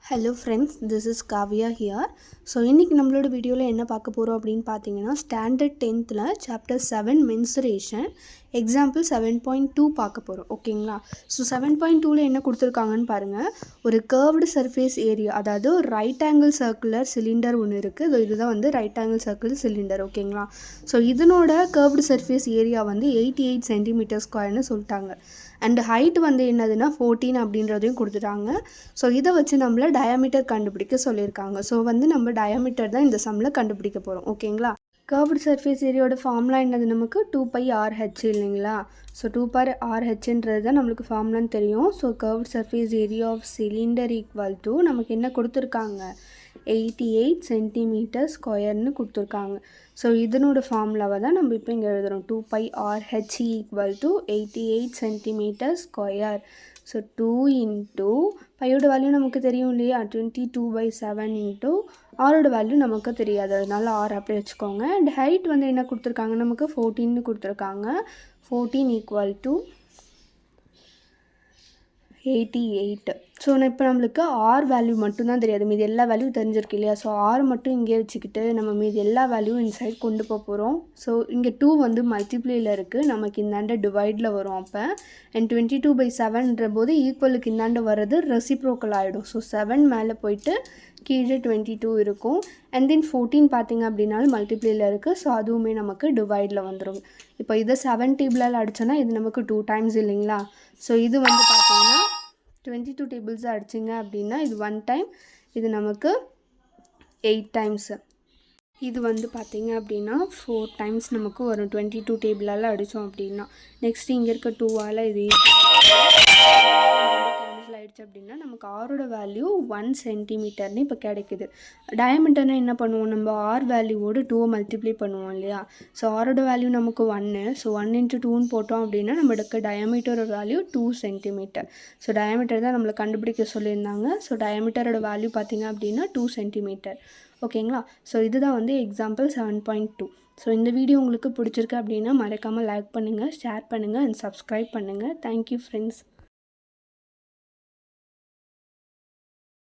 Hello friends, this is Kavya here. So இன்றைக்கி நம்மளோட வீடியோவில் என்ன பார்க்க போகிறோம் அப்படின்னு பார்த்தீங்கன்னா, standard 10th chapter 7 mensuration example 7.2 பார்க்க போகிறோம். ஓகேங்களா? ஸோ 7.2ல் என்ன கொடுத்துருக்காங்கன்னு பாருங்கள். ஒரு கர்வ்டு சர்ஃபேஸ் ஏரியா, அதாவது ஒரு ரைட் ஆங்கிள் சர்க்குலர் சிலிண்டர் ஒன்று இருக்குது. இதுதான் வந்து ரைட் ஆங்கிள் சர்க்குலர் சிலிண்டர். ஓகேங்களா? ஸோ இதனோட கர்வ்டு சர்ஃபேஸ் ஏரியா வந்து 88 சென்டிமீட்டர் ஸ்கொயர்னு சொல்லிட்டாங்க. அண்ட் ஹைட் வந்து என்னதுன்னா 14 அப்படின்றதையும் கொடுத்துட்டாங்க. ஸோ இதை வச்சு நம்மளை டயாமீட்டர் கண்டுபிடிக்க சொல்லியிருக்காங்க. ஸோ வந்து நம்ம டயாமீட்டர் தான் இந்த சம்மில் கண்டுபிடிக்க போகிறோம். ஓகேங்களா? கர்வ்டு சர்ஃபேஸ் ஏரியாவோட ஃபார்முலா என்னது, நமக்கு 2πRH இல்லைங்களா? ஸோ 2πRHன்றது தான் நம்மளுக்கு ஃபார்முலான்னு தெரியும். So curved surface area of cylinder equal to நமக்கு என்ன கொடுத்துருக்காங்க, 88 சென்டிமீட்டர் ஸ்கொயர்னு கொடுத்துருக்காங்க. ஸோ இதனோட ஃபார்முலாவை தான் நம்ம இப்போ இங்கே எழுதுகிறோம். 2πRH equal to 88 centimetre square. So 2 into பையோட வேல்யூ நமக்கு தெரியும் இல்லையா, 22/7 இன்ட்டு ஆரோட வேல்யூ நமக்கு தெரியாது, அதனால ஆர் அப்படி வச்சுக்கோங்க. அண்ட் ஹைட் வந்து என்ன கொடுத்துருக்காங்க, நமக்கு 14 கொடுத்துருக்காங்க. 14 ஈக்குவல் டு 88. ஸோ இப்போ நம்மளுக்கு ஆர் வேல்யூ மட்டும்தான் தெரியாது, மீதி எல்லா வேல்யூ தெரிஞ்சிருக்கு இல்லையா? ஸோ ஆர் மட்டும் இங்கே வச்சுக்கிட்டு நம்ம மீதி எல்லா வேல்யூ இன்சைட் கொண்டு போக போகிறோம். ஸோ இங்கே 2 வந்து மல்டிப்ளேயில் இருக்குது, நமக்கு இந்தாண்ட டிவைடில் வரும். அப்போ அண்ட் 22/7ன்ற போது ஈக்குவலுக்கு இந்தாண்ட வர்றது ரெசிப்ரோக்கல் ஆகிடும். ஸோ 7 மேலே போயிட்டு கீழே 22 இருக்கும். அண்ட் தென் 14 பார்த்திங்க அப்படின்னாலும் மல்டிப்ளேயில் இருக்குது. ஸோ அதுவுமே நமக்கு டிவைடில் வந்துடும். இப்போ இதை 7 டேபிளால் அடித்தோன்னா இது நமக்கு 2 டைம்ஸ் இல்லைங்களா? ஸோ இது வந்து பார்த்திங்கன்னா 22 டேபிள்ஸை அடிச்சிங்க அப்படின்னா இது 1 டைம், இது நமக்கு 8 டைம்ஸு. இது வந்து பார்த்திங்க அப்படின்னா 4 டைம்ஸ் நமக்கு வரும் 22 டேபிளால் அடித்தோம் அப்படின்னா. நெக்ஸ்ட் இங்கே இருக்க 2ஆல் இது கேன்சல் ஆகிடுச்சு அப்படின்னா நமக்கு ஆரோட வேல்யூ 1 சென்டிமீட்டர்னு இப்போ கிடைக்குது. டயாமீட்டர்னால் என்ன பண்ணுவோம், நம்ம ஆர் வேல்யூவோடு 2 மல்டிப்ளை பண்ணுவோம் இல்லையா? ஸோ ஆரோட வேல்யூ நமக்கு 1. ஸோ 1 × 2ன்னு போட்டோம் அப்படின்னா நம்மளுக்கு டயாமீட்டரோட வேல்யூ 2 சென்டிமீட்டர். ஸோ டயாமீட்டர் தான் நம்மளை கண்டுபிடிக்க சொல்லியிருந்தாங்க. ஸோ டயாமீட்டரோட வேல்யூ பார்த்திங்க அப்படின்னா 2 சென்டிமீட்டர். ஓகேங்களா? ஸோ இதுதான் வந்து எக்ஸாம்பிள் 7.2. ஸோ இந்த வீடியோ உங்களுக்கு பிடிச்சிருக்கு அப்படின்னா மறக்காமல் லைக் பண்ணுங்கள், ஷேர் பண்ணுங்கள் அண்ட் சப்ஸ்கிரைப் பண்ணுங்கள். Thank you friends.